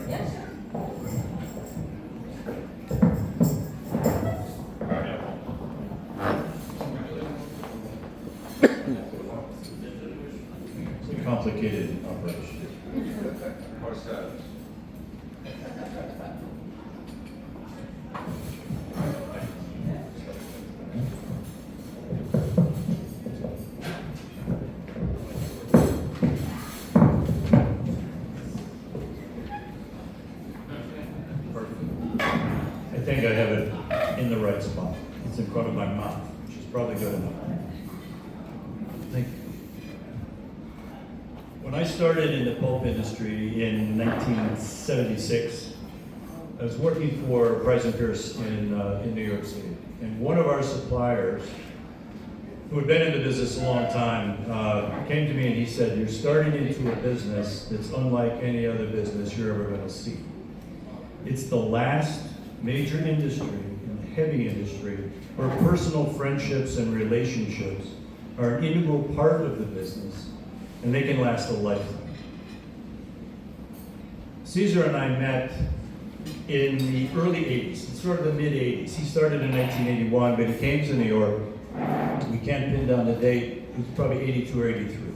Yes, sir. It's a complicated operation. What's that? I think I have it in the right spot. It's in front of my mouth, which is probably good enough. Thank you. When I started in the pulp industry in 1976, I was working for Price and Pierce in New York City. And one of our suppliers, who had been in the business a long time, came to me and he said, "You're starting into a business that's unlike any other business you're ever going to see. It's the last major industry, in the heavy industry, where personal friendships and relationships are an integral part of the business, and they can last a lifetime." Cezar and I met in the early 80s, it's sort of the mid 80s. He started in 1981, but he came to New York. We can't pin down the date. It was probably 82 or 83.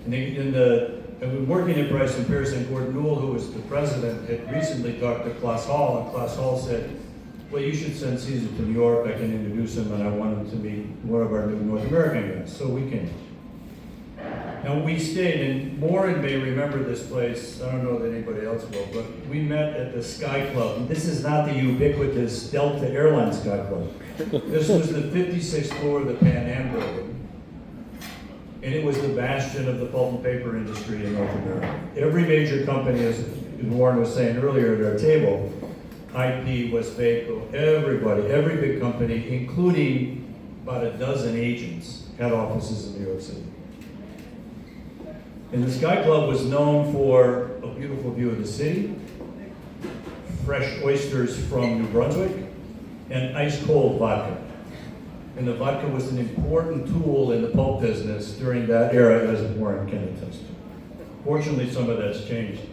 And we were working at Price and Pierce, and Gordon Newell, who was the president, had recently talked to Klaus Hall, and Klaus Hall said, "Well, you should send Cezar to New York. I can introduce him, and I want him to meet one of our new North American guys." So we came. And we stayed, and Warren may remember this place. I don't know that anybody else will, but we met at the Sky Club. And this is not the ubiquitous Delta Airlines Sky Club. This was the 56th floor of the Pan Am building. And it was the bastion of the pulp and paper industry in North America. Every major company, as Warren was saying earlier at our table, IP, Westvaco, everybody, every big company, including about a dozen agents, had offices in New York City. And the Sky Club was known for a beautiful view of the city, fresh oysters from New Brunswick, and ice-cold vodka. And the vodka was an important tool in the pulp business during that era, as Warren can attest to. Fortunately, some of that's changed.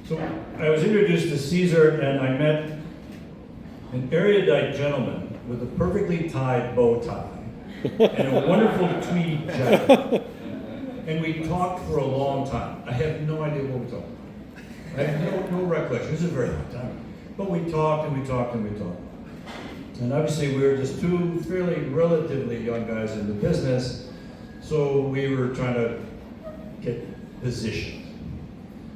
So I was introduced to Cezar, and I met an erudite gentleman with a perfectly tied bow tie and a wonderful tweed jacket. And we talked for a long time. I have no idea what we talked about. I have no recollection. This is a very long time. But we talked and we talked and we talked. And obviously we were just two fairly relatively young guys in the business, so we were trying to get positioned.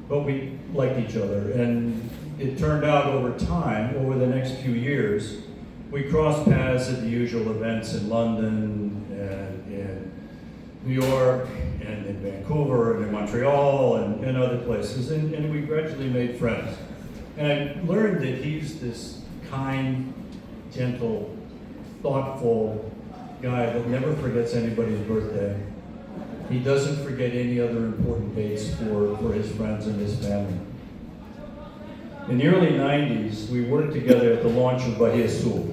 But we liked each other, and it turned out over time, over the next few years, we crossed paths at the usual events in London and in New York and in Vancouver and in Montreal and other places, and we gradually made friends. And I learned that he's this kind, gentle, thoughtful guy that never forgets anybody's birthday. He doesn't forget any other important dates for his friends and his family. In the early 90s, we worked together at the launch of Bahia Sul.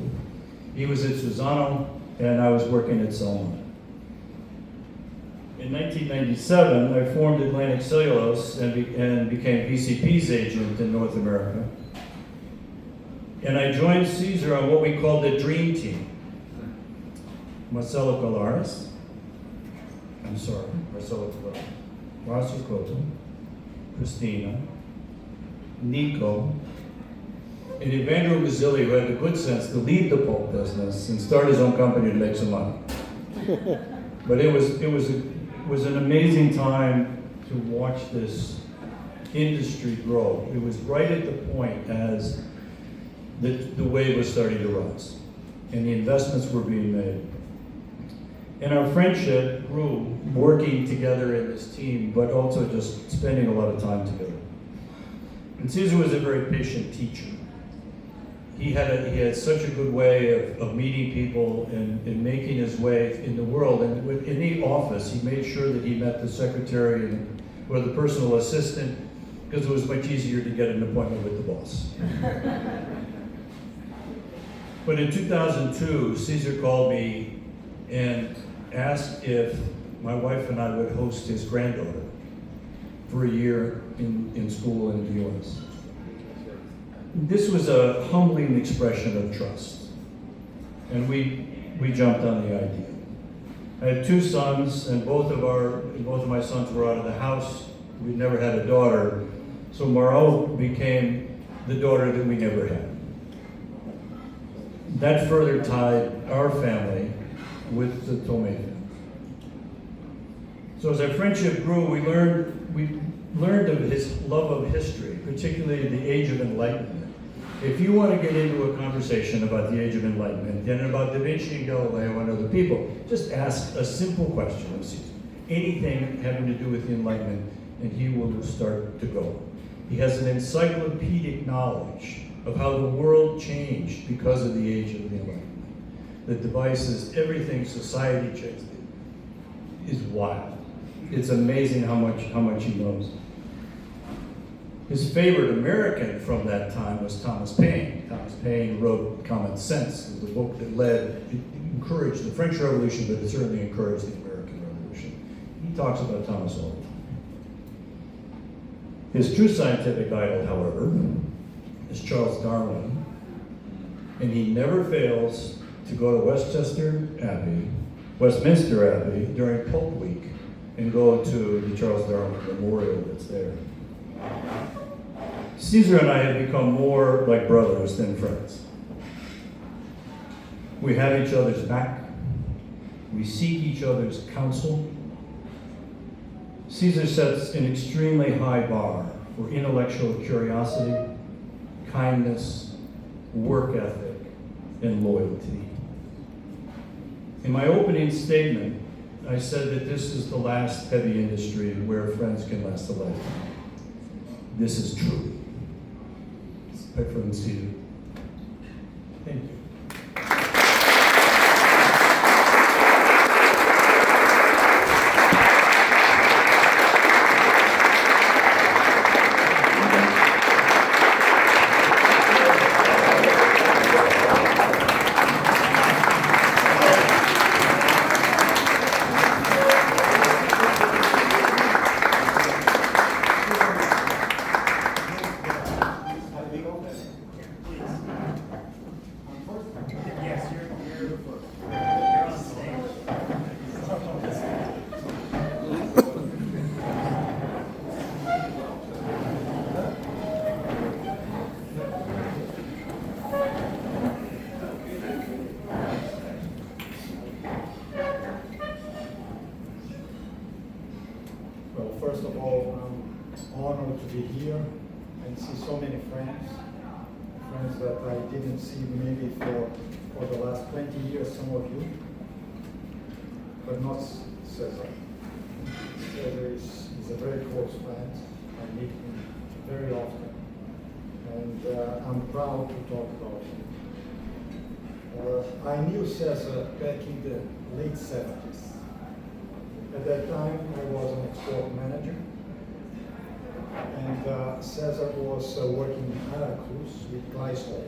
He was at Suzano, and I was working at Thome. In 1997, I formed Atlantic Cellulose and became PCP's agent in North America. And I joined Cezar on what we called the Dream Team. Marcelo Colares, Marcio Cotto, Christina, Nico, and Evandro Mazzilli, who had the good sense to leave the pulp business and start his own company to make some money. But it was an amazing time to watch this industry grow. It was right at the point as the wave was starting to rise, and the investments were being made. And our friendship grew working together in this team, but also just spending a lot of time together. And Cezar was a very patient teacher. He had such a good way of meeting people and making his way in the world. And in the office, he made sure that he met the secretary or the personal assistant, because it was much easier to get an appointment with the boss. But in 2002, Cezar called me and asked if my wife and I would host his granddaughter for a year in school in the US. This was a humbling expression of trust, and we jumped on the idea. I had two sons, and both of my sons were out of the house. We never had a daughter, so Marot became the daughter that we never had. That further tied our family with the Thome family. So as our friendship grew, we learned of his love of history, particularly the Age of Enlightenment. If you want to get into a conversation about the Age of Enlightenment and about Da Vinci and Galileo and other people, just ask a simple question of Cezar. Anything having to do with the Enlightenment, and he will start to go. He has an encyclopedic knowledge of how the world changed because of the Age of the Enlightenment. The devices, everything society changed is wild. It's amazing how much he knows. His favorite American from that time was Thomas Paine. Thomas Paine wrote Common Sense, the book that encouraged the French Revolution, but it certainly encouraged the American Revolution. He talks about Thomas all the time. His true scientific idol, however, is Charles Darwin, and he never fails to go to Westminster Abbey during Pope Week and go to the Charles Darwin Memorial that's there. Cezar and I have become more like brothers than friends. We have each other's back. We seek each other's counsel. Cezar sets an extremely high bar for intellectual curiosity, kindness, work ethic, and loyalty. In my opening statement, I said that this is the last heavy industry where friends can last a lifetime. This is true. My friend Cezar. Thank you. First of all, I'm honored to be here and see so many friends that I didn't see maybe for the last 20 years, some of you, but not Cezar. Cezar is a very close friend. I meet him very often, and I'm proud to talk about him. I knew Cezar back in the late 70s. At that time, I was an export manager, and Cezar was working in Veracruz with Glycol.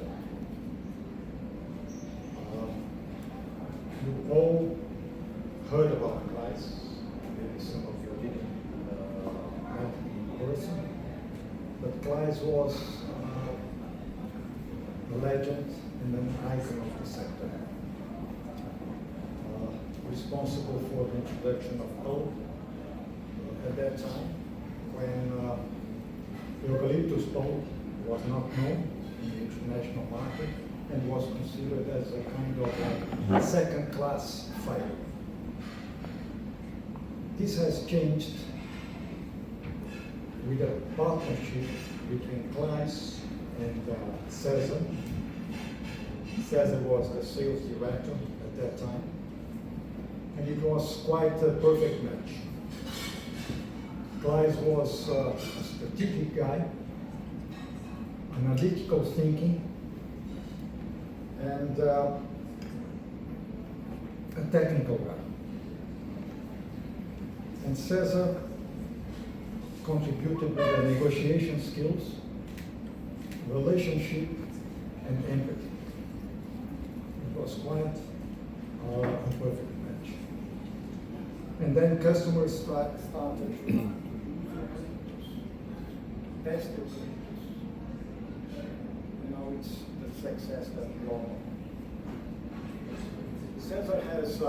You all heard about Glyce, maybe some of you didn't know in person, but Glyce was a legend and an icon of the sector. Responsible for the introduction of Paulo at that time, when eucalyptus pulp was not known in the international market and was considered as a kind of like second-class fiber. This has changed with a partnership between Glyce and Cezar. Cezar was the sales director at that time, and it was quite a perfect match. Glyce was a strategic guy, analytical thinking, and a technical guy. And Cezar contributed with the negotiation skills, relationship, and empathy. It was quite a perfect match. And then customers started best eucalyptus. It's the success that we all know. Cezar has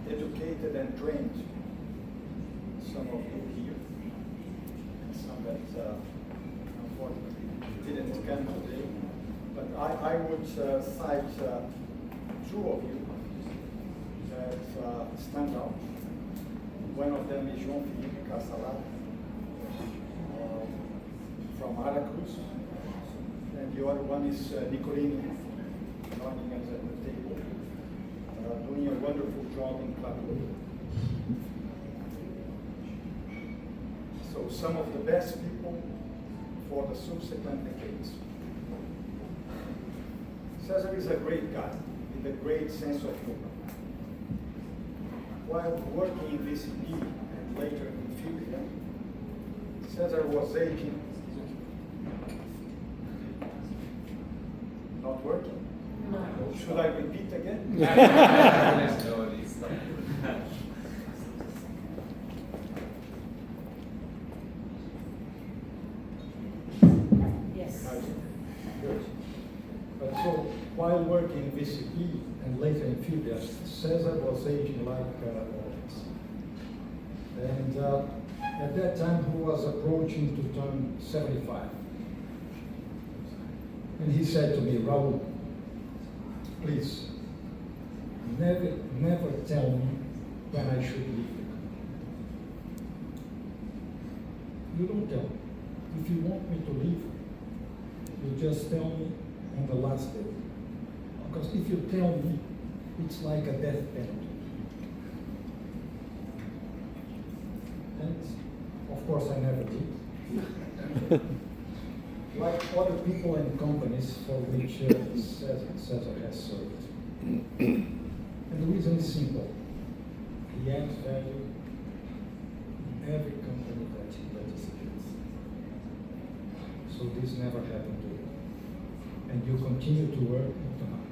educated and trained some of you here, and some that unfortunately didn't come today. But I would cite two of you that stand out. One of them is João Felipe Casalat from Aracruz, and the other one is Nicolini, joining us at the table, doing a wonderful job in Claro. So some of the best people for the subsequent decades. Cezar is a great guy with a great sense of humor. While working in VCP and later in Fibria, Cezar was aging. Not working? No. Should I repeat again? Yes. Good. But so, while working in VCP and later in Fibria, Cezar was aging like always. And at that time, he was approaching to turn 75. And he said to me, Raul, please, never tell me when I should leave the company. You don't tell me. If you want me to leave, you just tell me on the last day. Because if you tell me, it's like a death penalty. And of course I never did. Like other people and companies for which Cezar has served. And the reason is simple. He adds value in every company that he participates. So this never happened to you. And you continue to work until now.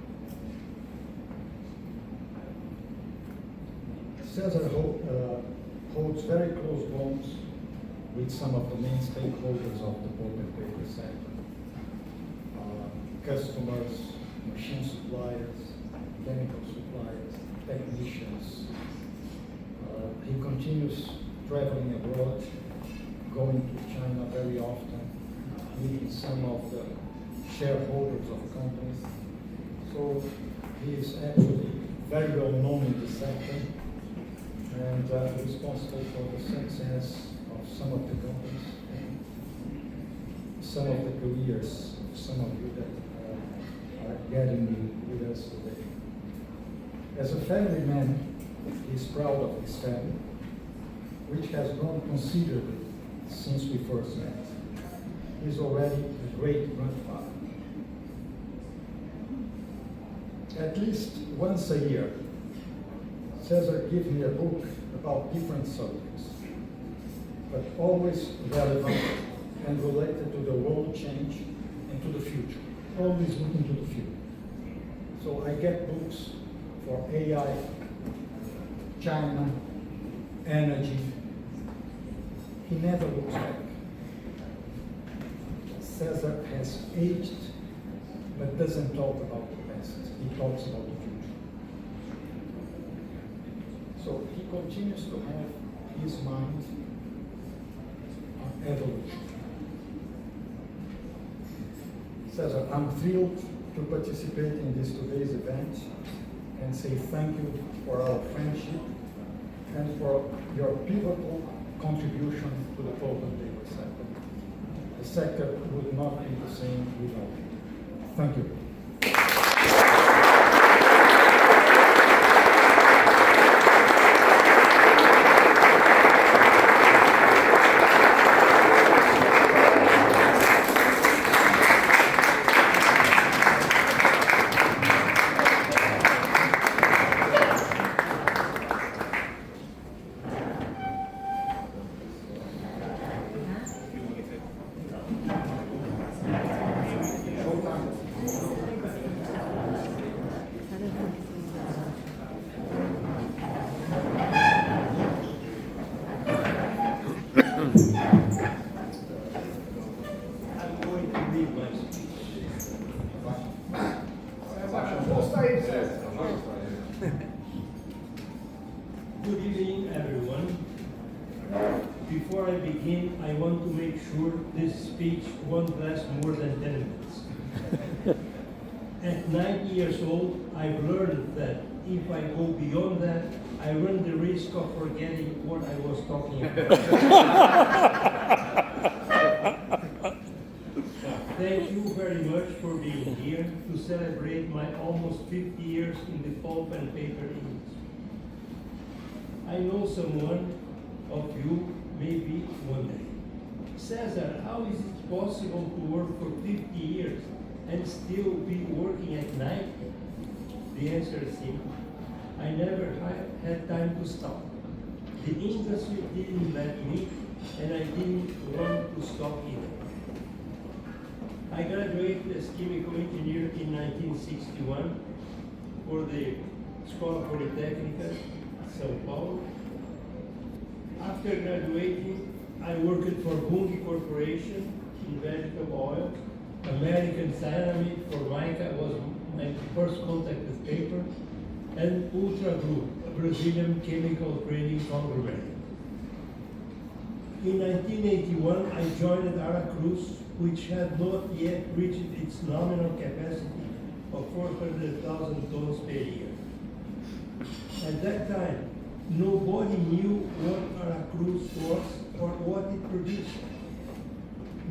Cezar holds very close bonds with some of the main stakeholders of the pulp and paper sector. Customers, machine suppliers, chemical suppliers, technicians. He continues traveling abroad, going to China very often, meeting some of the shareholders of companies. So he is actually very well known in the sector and responsible for the success of some of the companies and some of the careers of some of you that are getting with us today. As a family man, he is proud of his family, which has grown considerably since we first met. He is already a great grandfather. At least once a year, Cezar gives me a book about different subjects, but always relevant and related to the world change and to the future, always looking to the future. So I get books for AI, China, energy. He never looks back. Cezar has aged, but doesn't talk about the past. He talks about the future. So he continues to have his mind on evolution. Cezar, I'm thrilled to participate in this today's event and say thank you for our friendship and for your pivotal contribution to the pulp and paper sector. The sector would not be the same without you. Thank you. Showtime. begin, I want to make sure this speech won't last more than 10 minutes. At 9 years old, I've learned that if I go beyond that, I run the risk of forgetting what I was talking about. Thank you very much for being here to celebrate my almost 50 years in the pulp and paper industry. I know someone of you may be wondering, Cezar, how is it possible to work for 50 years and still be working at night? The answer is simple. I never had time to stop. The industry didn't let me, and I didn't want to stop either. I graduated as chemical engineer in 1961 for the Escola Politécnica, São Paulo. After graduating, I worked for Bunge Corporation in vegetable oil. American Ceramic for mica was my first contact with paper, and Ultra Group, a Brazilian chemical trading conglomerate. In 1981, I joined Aracruz, which had not yet reached its nominal capacity of 400,000 tons per year. At that time, nobody knew what Aracruz was or what it produced.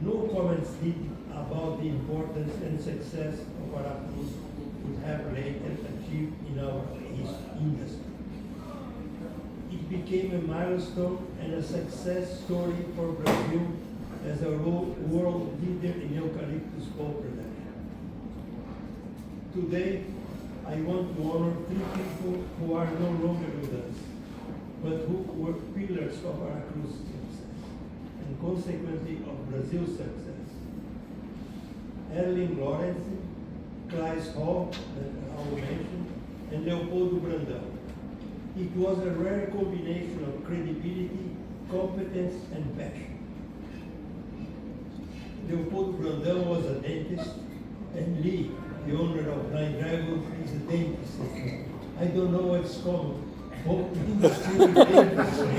No comments needed about the importance and success of Aracruz would have later achieved in our industry. It became a milestone and a success story for Brazil as a world leader in eucalyptus pulp production. Today, I want to honor 3 people who are no longer with us, but who were pillars of Aracruz's success, and consequently of Brazil's success. Erling Lorenzen, Klaes Hall, that I will mention, and Leopoldo Brandão. It was a rare combination of credibility, competence, and passion. Leopoldo Brandão was a dentist, and Lee, the owner of Nine Dragons, is a dentist. I don't know what's common. Both industry is dentistry.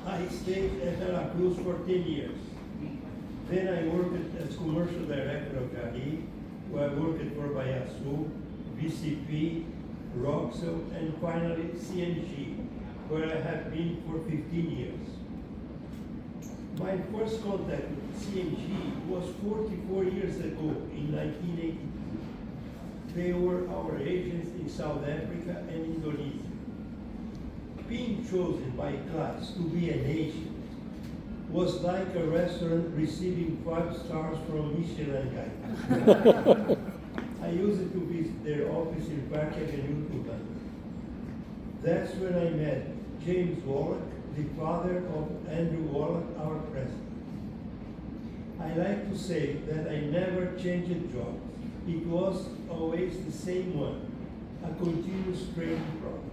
I stayed at Aracruz for 10 years. Then I worked as commercial director of Gari, where I worked for Bayasu, VCP, Roxel, and finally CNG, where I have been for 15 years. My first contact with CNG was 44 years ago in 1982. They were our agents in South Africa and Indonesia. Being chosen by class to be an agent was like a restaurant receiving 5 stars from Michelin Guide. I used to visit their office in Park Avenue, Tucano. That's when I met James Wallach, the father of Andrew Wallach, our president. I like to say that I never changed jobs. It was always the same one, a continuous training program.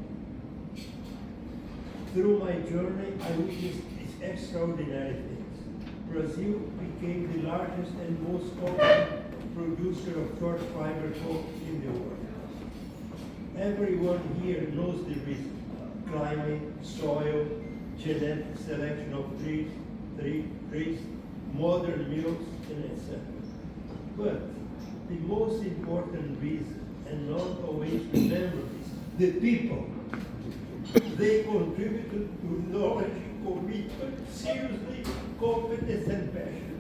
Through my journey, I witnessed extraordinary things. Brazil became the largest and most common producer of short fiber pulp in the world. Everyone here knows the reason: climate, soil, genetic selection of trees, modern mills, and etc. But the most important reason, and not always remembered, is the people. They contributed to knowledge, commitment, seriously, competence, and passion.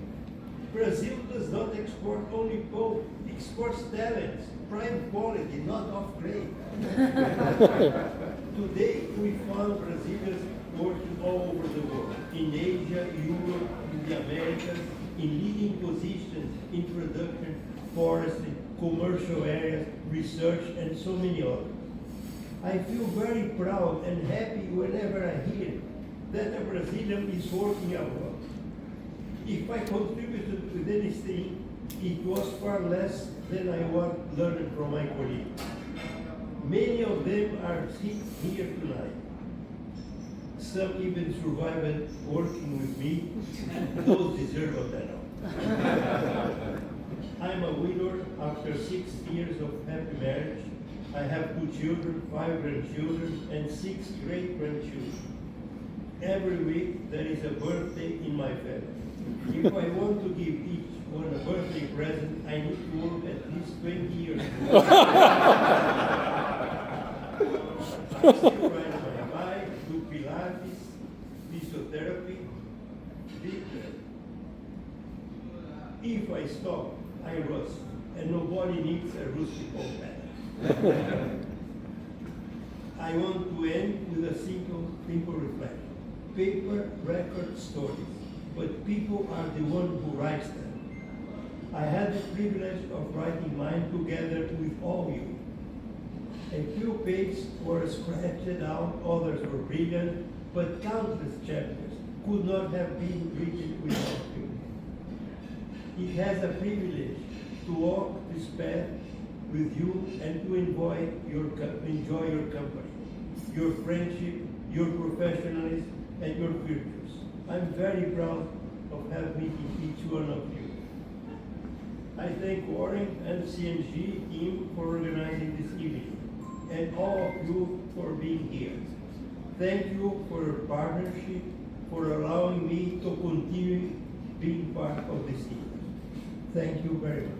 Brazil does not export only pulp, it exports talents, prime quality, not off-grade. Today, we found Brazilians working all over the world, in Asia, Europe, in the Americas, in leading positions in production, forestry, commercial areas, research, and so many others. I feel very proud and happy whenever I hear that a Brazilian is working abroad. If I contributed with anything, it was far less than I was learning from my colleagues. Many of them are here tonight. Some even survived working with me. Those deserve a medal. I'm a widower after 6 years of happy marriage. I have 2 children, 5 grandchildren, and 6 great-grandchildren. every week there is a birthday in my family. If I want to give each one a birthday present, I need to work at least 20 years. I still ride my bike, do Pilates, physiotherapy. If I stop, I rust, and nobody needs a rusty pole pad. I want to end with a simple reflection. Paper record stories, but people are the one who writes them. I had the privilege of writing mine together with all you. A few pages were scratched out, others were brilliant, but countless chapters could not have been written without you. It has a privilege to walk this path with you and to enjoy your company, your friendship, your professionalism, and your virtues. I'm very proud of having met each one of you. I thank Warren and CNG team for organizing this evening, and all of you for being here. Thank you for your partnership, for allowing me to continue being part of this team. Thank you very much.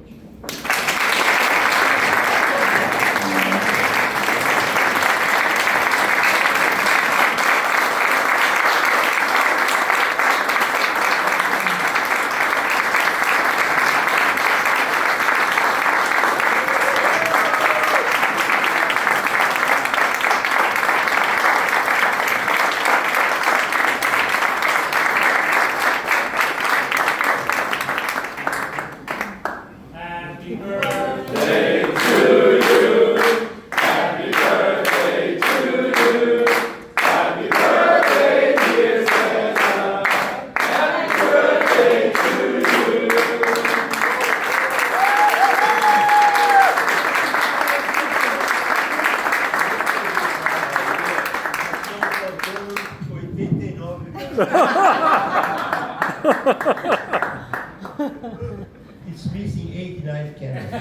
It's missing 89 candles.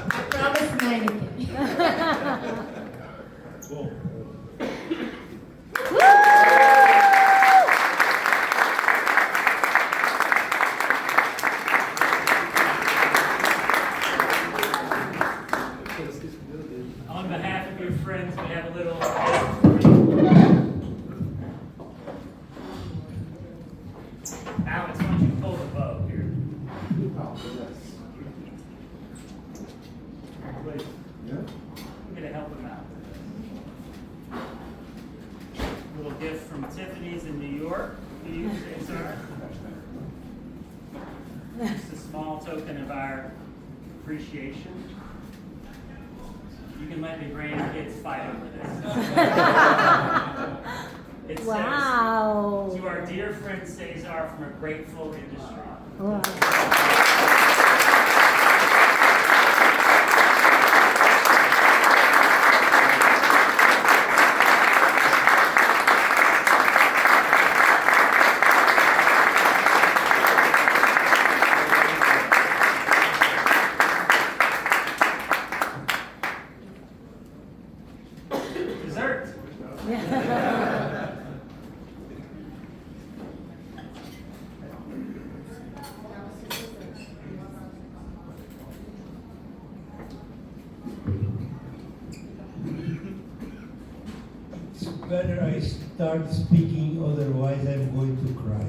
I promise 90. Cool. On behalf of your friends, we have a little. Alex, why don't you pull the bow here? Please. I'm gonna help him out. Little gift from Tiffany's in New York to you, Cezar. Just a small token of our appreciation. You can let the grandkids fight over this. It Wow. says, to our dear friend Cezar from a grateful industry. Wow. Dessert. It's better I start speaking, otherwise I'm going to cry.